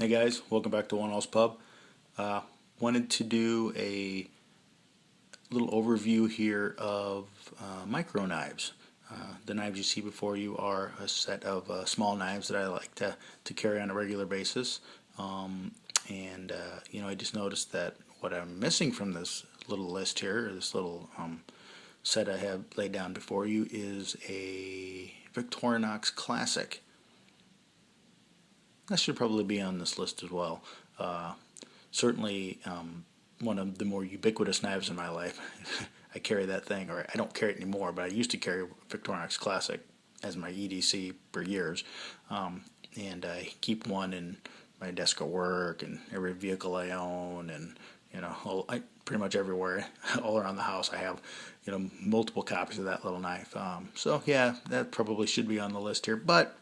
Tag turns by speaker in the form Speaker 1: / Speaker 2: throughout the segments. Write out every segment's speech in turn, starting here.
Speaker 1: Hey guys, welcome back to One All's Pub. Uh, Wanted to do a little overview here of micro knives. The knives you see before you are a set of small knives that I like to carry on a regular basis. I just noticed that what I'm missing from this little list here, or this little set I have laid down before you, is a Victorinox Classic. That should probably be on this list as well. Certainly one of the more ubiquitous knives in my life. I carry that thing, or I don't carry it anymore, but I used to carry Victorinox Classic as my EDC for years. And I keep one in my desk at work and every vehicle I own, and pretty much everywhere, all around the house, I have multiple copies of that little knife. So yeah, that probably should be on the list here, but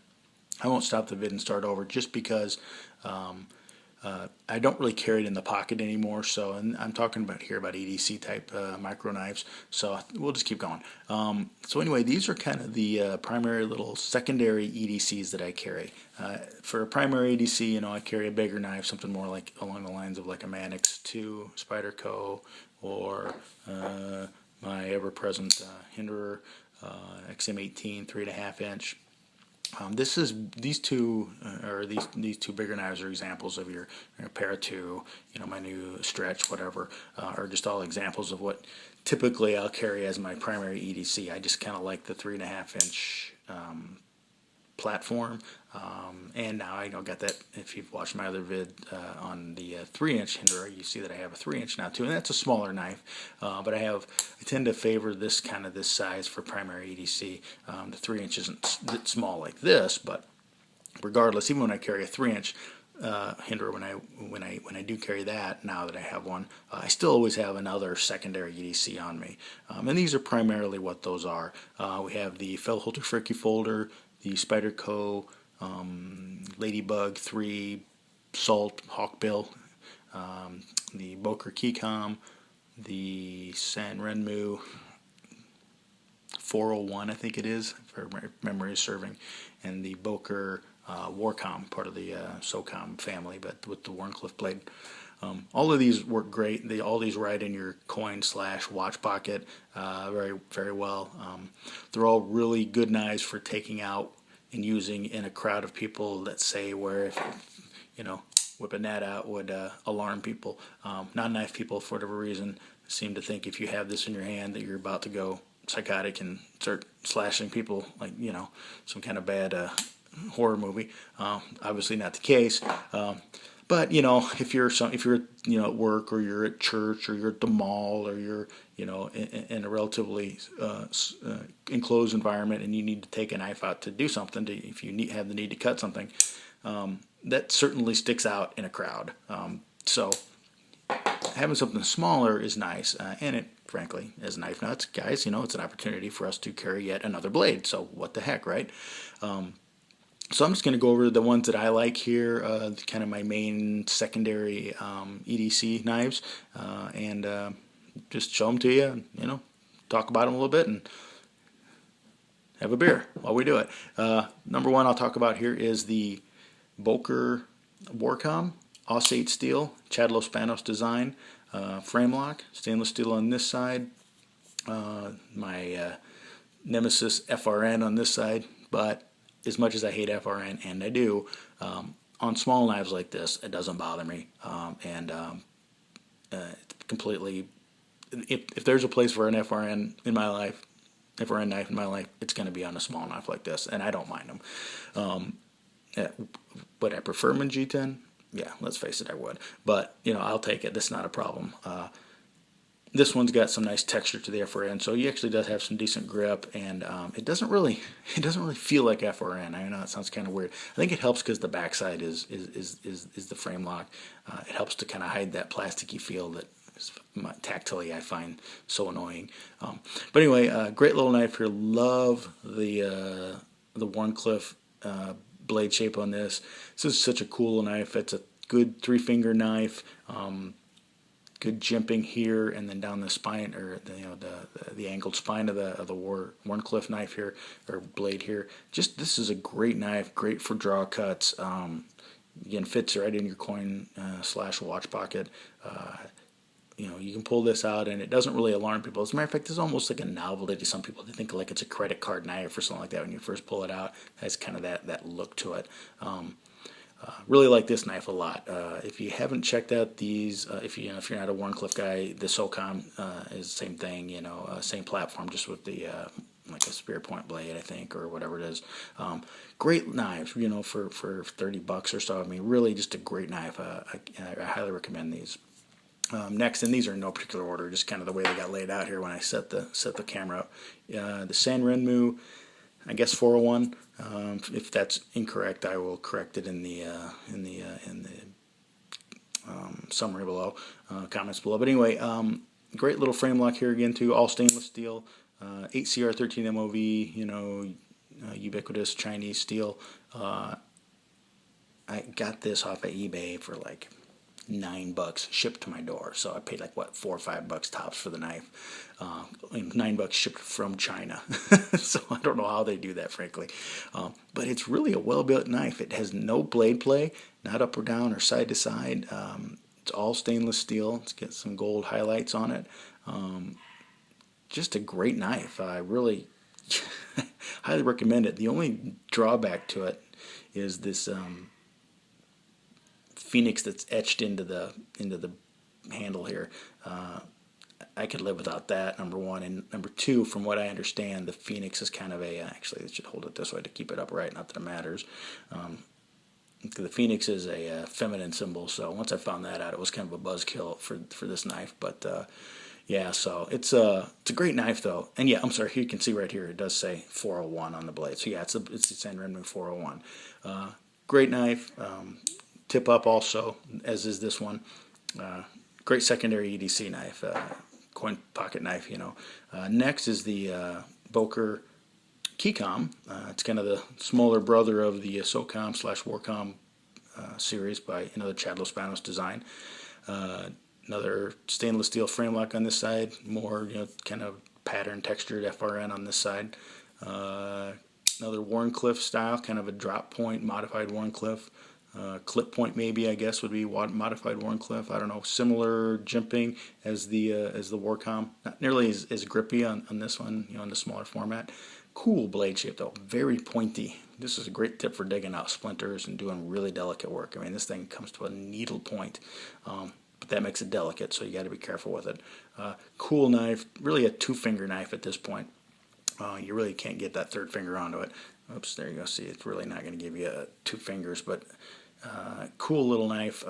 Speaker 1: I won't stop the vid and start over just because I don't really carry it in the pocket anymore. So, and I'm talking about EDC type micro knives. So we'll just keep going. So anyway, these are kind of the primary little secondary EDCs that I carry. For a primary EDC, I carry a bigger knife, something more like along the lines of like a Mannix 2 Spyderco, or my ever-present Hinderer XM18 3.5 inch. These two bigger knives are examples of your Para 2, my new Stretch, whatever, are just all examples of what typically I'll carry as my primary EDC. I just kind of like the 3.5 inch platform, and now I got that. If you've watched my other vid on the 3-inch Hinderer, you see that I have a 3-inch now too, and that's a smaller knife. But I tend to favor this size for primary EDC. The 3-inch isn't small like this, but regardless, even when I carry a 3-inch Hinderer, when I do carry that, now that I have one, I still always have another secondary EDC on me, and these are primarily what those are. We have the Fellhoelter Frikky folder, the Spyderco Ladybug 3 Salt Hawkbill, the Boker Keycom, the Sanrenmu 401, I think it is, if my memory is serving, and the Boker Wharcom, part of the SOCOM family, but with the Wharncliffe blade. All of these work great. All these ride in your coin/watch pocket very, very well. They're all really good knives for taking out and using in a crowd of people, let's say, where if whipping that out would alarm people. Non-knife people, for whatever reason, seem to think if you have this in your hand that you're about to go psychotic and start slashing people like some kind of bad horror movie. Obviously not the case. But if you're at work, or you're at church, or you're at the mall, or you're in a relatively enclosed environment, and you need to take a knife out to do something, if you have the need to cut something, that certainly sticks out in a crowd. So having something smaller is nice, and it, frankly, as knife nuts guys, it's an opportunity for us to carry yet another blade. So what the heck, right? So I'm just going to go over the ones that I like here, kind of my main secondary EDC knives, and just show them to you, and, talk about them a little bit, and have a beer while we do it. Number one I'll talk about here is the Boker Wharcom Osate Steel, Chad Los Panos design, frame lock, stainless steel on this side, my Nemesis FRN on this side, but as much as I hate FRN, and I do, on small knives like this, it doesn't bother me. It's completely, if there's a place for an FRN in my life, FRN knife in my life, it's going to be on a small knife like this, and I don't mind them. Would I prefer them in G10? Yeah, let's face it, I would. But I'll take it. That's not a problem. This one's got some nice texture to the FRN, so he actually does have some decent grip, and it doesn't really feel like FRN. I know that sounds kind of weird. I think it helps because the backside is the frame lock. It helps to kind of hide that plasticky feel that tactilely I find so annoying. But anyway, great little knife here. Love the Wharncliffe blade shape on this. This is such a cool knife. It's a good 3-finger knife. Good jimping here, and then down the spine, or the angled spine of the Wharncliffe knife here, or blade here. Just, this is a great knife, great for draw cuts. again, fits right in your coin slash watch pocket. You can pull this out and it doesn't really alarm people. As a matter of fact, it's almost like a novelty to some people. They think like it's a credit card knife or something like that when you first pull it out. It has kind of that look to it. Really like this knife a lot. If you haven't checked out these, if you're not a Wharncliffe guy, the SOCOM is the same thing. Same platform, just with the like a spear point blade, I think, or whatever it is. Great knives, for $30 or so. I mean, really just a great knife. I highly recommend these. Next, and these are in no particular order, just kind of the way they got laid out here when I set the camera up. The Sanrenmu, I guess 401. If that's incorrect, I will correct it in the summary below, comments below. But anyway, great little frame lock here again too, all stainless steel, 8CR13 MOV, ubiquitous Chinese steel. I got this off of eBay for like $9 shipped to my door, so I paid like $4 or $5 tops for the knife. $9 shipped from China. So I don't know how they do that, frankly. But it's really a well-built knife. It has no blade play, not up or down or side to side. It's all stainless steel. It's got some gold highlights on it. Just a great knife. I really highly recommend it. The only drawback to it is this phoenix that's etched into the handle here. I could live without that, number one. And number two, from what I understand, the phoenix is kind of actually, I should hold it this way to keep it upright, not that it matters. The phoenix is a feminine symbol, so once I found that out, it was kind of a buzzkill for this knife. But yeah, so it's a great knife though. And yeah, I'm sorry, you can see right here it does say 401 on the blade. So yeah, it's the Sanrenmu 401. Great knife. Tip up also, as is this one. Great secondary EDC knife, coin pocket knife. Next is the Boker Keycom. It's kind of the smaller brother of the SOCOM / Wharcom series by another Chad Los Banos design. Another stainless steel frame lock on this side, more kind of pattern textured FRN on this side. Another Wharncliffe style, kind of a drop point, modified Wharncliffe. Clip point maybe, I guess, would be modified Wharncliffe. I don't know, similar jimping as the Wharcom. Not nearly as grippy on this one, in the smaller format. Cool blade shape though, very pointy. This is a great tip for digging out splinters and doing really delicate work. I mean, this thing comes to a needle point, but that makes it delicate, so you got to be careful with it. Cool knife, really a two-finger knife at this point. You really can't get that third finger onto it. Oops, there you go. See, it's really not going to give you 2 fingers, but cool little knife.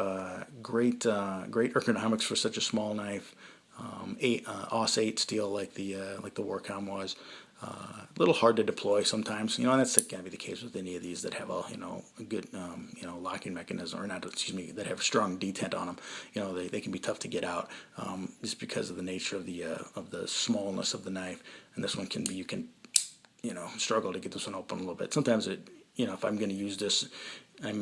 Speaker 1: Great ergonomics for such a small knife. AUS 8 steel like the Wharcom was. A little hard to deploy sometimes, and that's going to be the case with any of these that have a good locking mechanism, or not, that have strong detent on them. They can be tough to get out, just because of the nature of the smallness of the knife. And this one you can struggle to get this one open a little bit. Sometimes if I'm going to use this, it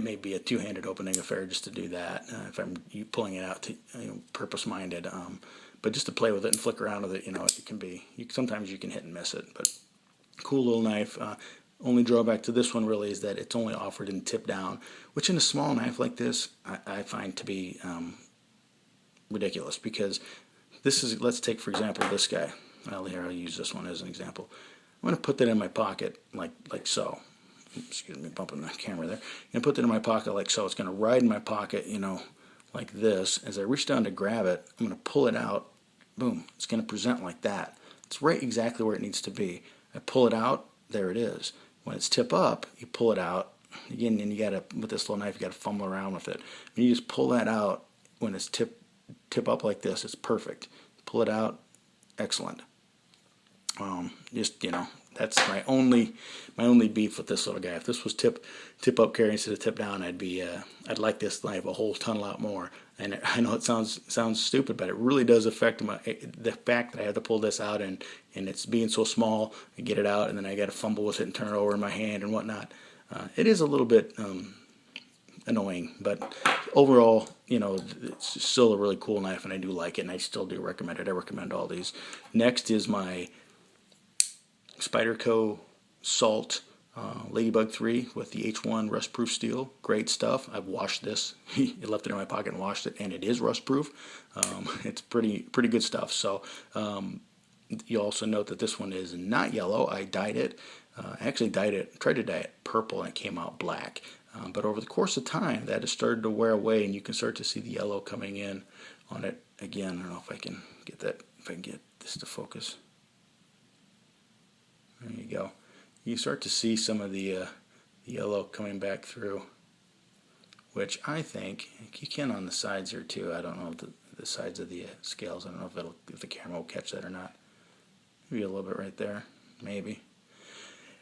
Speaker 1: may be a two-handed opening affair just to do that. If I'm pulling it out to purpose-minded. But just to play with it and flick around with it, it can be. Sometimes you can hit and miss it. But cool little knife. Only drawback to this one really is that it's only offered in tip down, which in a small knife like this I find to be ridiculous, because this is. Let's take for example this guy. Well, here I'll use this one as an example. I'm going to put that in my pocket like so. Excuse me, bumping the camera there. I'm going to put that in my pocket like so. It's going to ride in my pocket, like this. As I reach down to grab it, I'm going to pull it out. Boom. It's going to present like that. It's right exactly where it needs to be. I pull it out. There it is. When it's tip up, you pull it out. Again, and you got to, with this little knife, you got to fumble around with it. When you just pull that out, when it's tip up like this, it's perfect. Pull it out. Excellent. That's my only beef with this little guy. If this was tip up carry instead of tip down, I'd like this knife a whole ton lot more. And I know it sounds stupid, but it really does affect the fact that I have to pull this out and it's being so small. I get it out and then I got to fumble with it and turn it over in my hand and whatnot. It is a little bit annoying, but overall, it's still a really cool knife, and I do like it, and I still do recommend it. I recommend all these. Next is my Spyderco Salt Ladybug 3 with the H1 rust-proof steel. Great stuff. I've washed this. I left it in my pocket and washed it, and it is rust-proof. It's pretty good stuff. So you also note that this one is not yellow. I dyed it. I actually tried to dye it purple, and it came out black. But over the course of time, that has started to wear away, and you can start to see the yellow coming in on it again. I don't know if I can get that. If I can get this to focus. There you go. You start to see some of the yellow coming back through, which I think you can on the sides here too. I don't know the sides of the scales. I don't know if the camera will catch that or not. Maybe a little bit right there, maybe.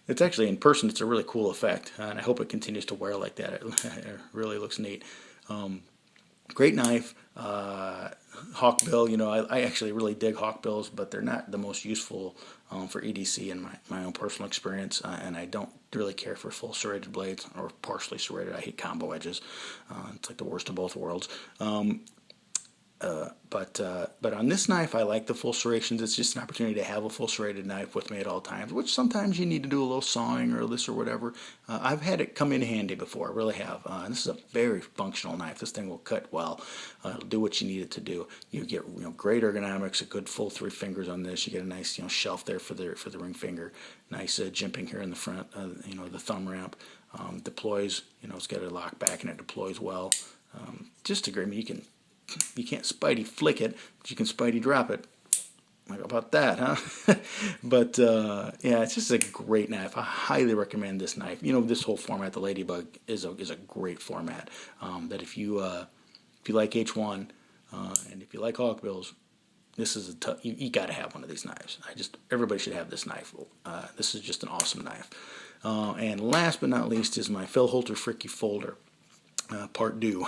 Speaker 1: It's actually in person. It's a really cool effect, and I hope it continues to wear like that. It really looks neat. Great knife. Hawkbill, you know, I actually really dig Hawkbills, but they're not the most useful for EDC in my own personal experience, and I don't really care for full serrated blades or partially serrated. I hate combo edges. It's like the worst of both worlds. But on this knife, I like the full serrations. It's just an opportunity to have a full serrated knife with me at all times, which sometimes you need to do a little sawing or this or whatever. I've had it come in handy before, I really have. And this is a very functional knife. This thing will cut well. It'll do what you need it to do. You get great ergonomics, a good full 3 fingers on this. You get a nice shelf there for the ring finger. Nice jimping here in the front. The thumb ramp deploys. It's got a lock back and it deploys well. Just a great. I mean, you can't Spidey flick it, but you can Spidey drop it. How about that, huh? But yeah, it's just a great knife. I highly recommend this knife. This whole format, the Ladybug, is a great format. That if you like H1 and if you like Hawkbills, this is you got to have one of these knives. Everybody should have this knife. This is just an awesome knife. And last but not least is my Fellhoelter Frikky folder. Part 2.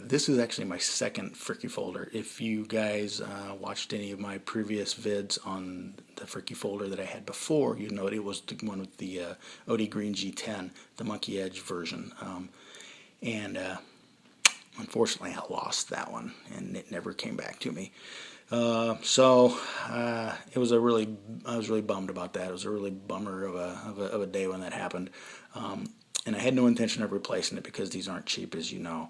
Speaker 1: This is actually my second Frikky folder. If you guys watched any of my previous vids on the Frikky folder that I had before, you know it was the one with the OD Green G10, the Monkey Edge version. And unfortunately, I lost that one, and it never came back to me. So I was really bummed about that. It was a really bummer of a day when that happened. And I had no intention of replacing it because these aren't cheap, as you know.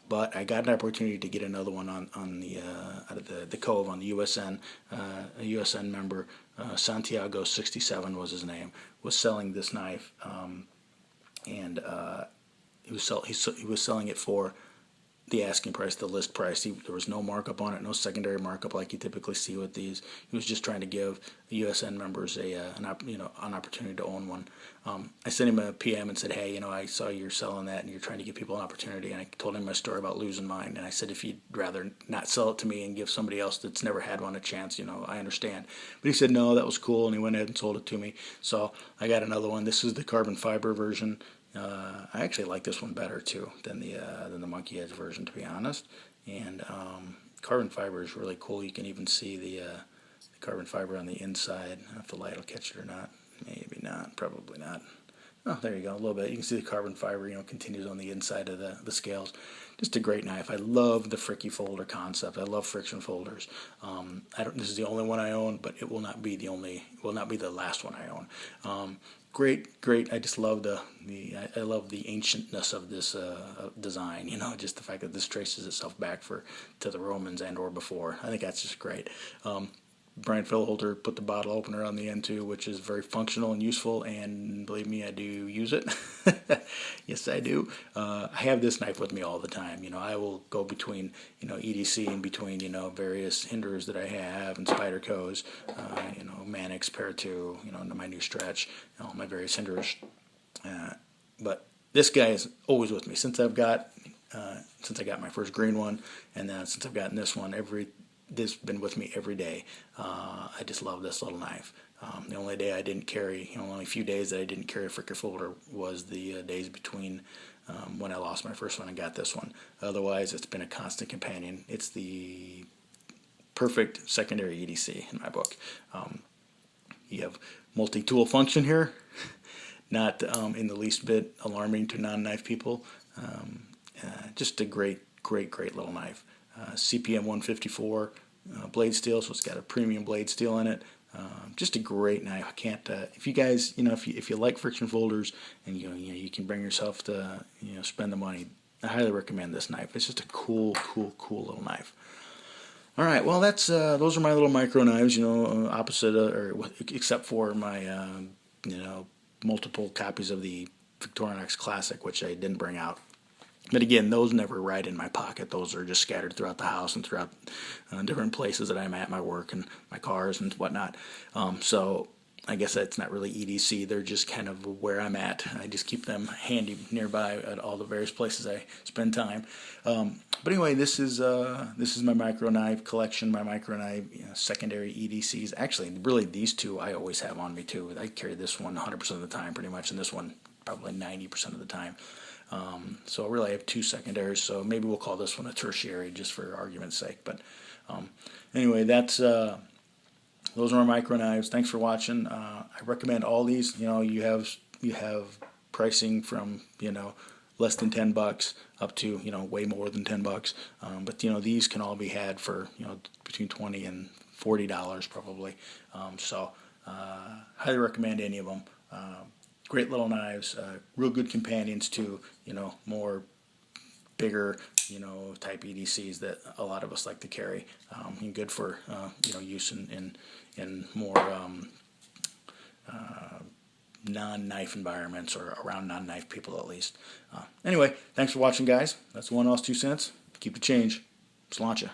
Speaker 1: But I got an opportunity to get another one on the out of the Cove on the USN. A USN member, Santiago 67 was his name, was selling this knife, and he was selling it for the asking price, the list price. There was no markup on it, no secondary markup like you typically see with these. He was just trying to give the USN members an opportunity to own one. I sent him a PM and said, hey, I saw you're selling that and you're trying to give people an opportunity. And I told him my story about losing mine. And I said, if you'd rather not sell it to me and give somebody else that's never had one a chance, I understand. But he said, no, that was cool. And he went ahead and sold it to me. So I got another one. This is the carbon fiber version. I actually like this one better too than the Monkey Edge version, to be honest. And carbon fiber is really cool. You can even see the carbon fiber on the inside. I don't know if the light will catch it or not. Maybe not. Probably not. Oh, there you go. A little bit. You can see the carbon fiber, continues on the inside of the scales. Just a great knife. I love the Frikky folder concept. I love friction folders. This is the only one I own, but it will not be the only. It will not be the last one I own. Great. I just love I love the ancientness of this design. Just the fact that this traces itself back to the Romans and or before. I think that's just great. Brian Fellhoelter put the bottle opener on the end too, which is very functional and useful, and believe me, I do use it. Yes, I do. I have this knife with me all the time. I will go between EDC and between various hinders that I have and Spydercos, Manix, Pair 2, my new stretch, my various hinders. But this guy is always with me since I got my first green one, and then since I've gotten this one, this has been with me every day. I just love this little knife. The only day I didn't carry, only a few days that I didn't carry a Frikky folder was the days between when I lost my first one and got this one. Otherwise, it's been a constant companion. It's the perfect secondary EDC in my book. You have multi-tool function here, not in the least bit alarming to non-knife people. Just a great little knife. CPM 154 blade steel, so it's got a premium blade steel in it. Just a great knife. I can't. If you guys, if you like friction folders and you can bring yourself to spend the money, I highly recommend this knife. It's just a cool little knife. All right, well those are my little micro knives. Opposite except for my multiple copies of the Victorinox Classic, which I didn't bring out. But again, those never ride in my pocket. Those are just scattered throughout the house and throughout different places that I'm at, my work and my cars and whatnot. So I guess that's not really EDC. They're just kind of where I'm at. I just keep them handy nearby at all the various places I spend time. But anyway, this is my micro knife collection, my micro knife secondary EDCs. Actually, really these two I always have on me too. I carry this one 100% of the time pretty much, and this one probably 90% of the time. So really I have two secondaries, so maybe we'll call this one a tertiary just for argument's sake. But anyway, those are my micro knives. Thanks for watching. I recommend all these. You have pricing from less than $10 up to way more than $10. But these can all be had for between $20 and $40 probably. So highly recommend any of them. Great little knives, real good companions to more bigger type EDCs that a lot of us like to carry, and good for use in more non-knife environments, or around non-knife people at least. Anyway, thanks for watching, guys. That's 1 Oz 2 cents. Keep the change. Sláinte.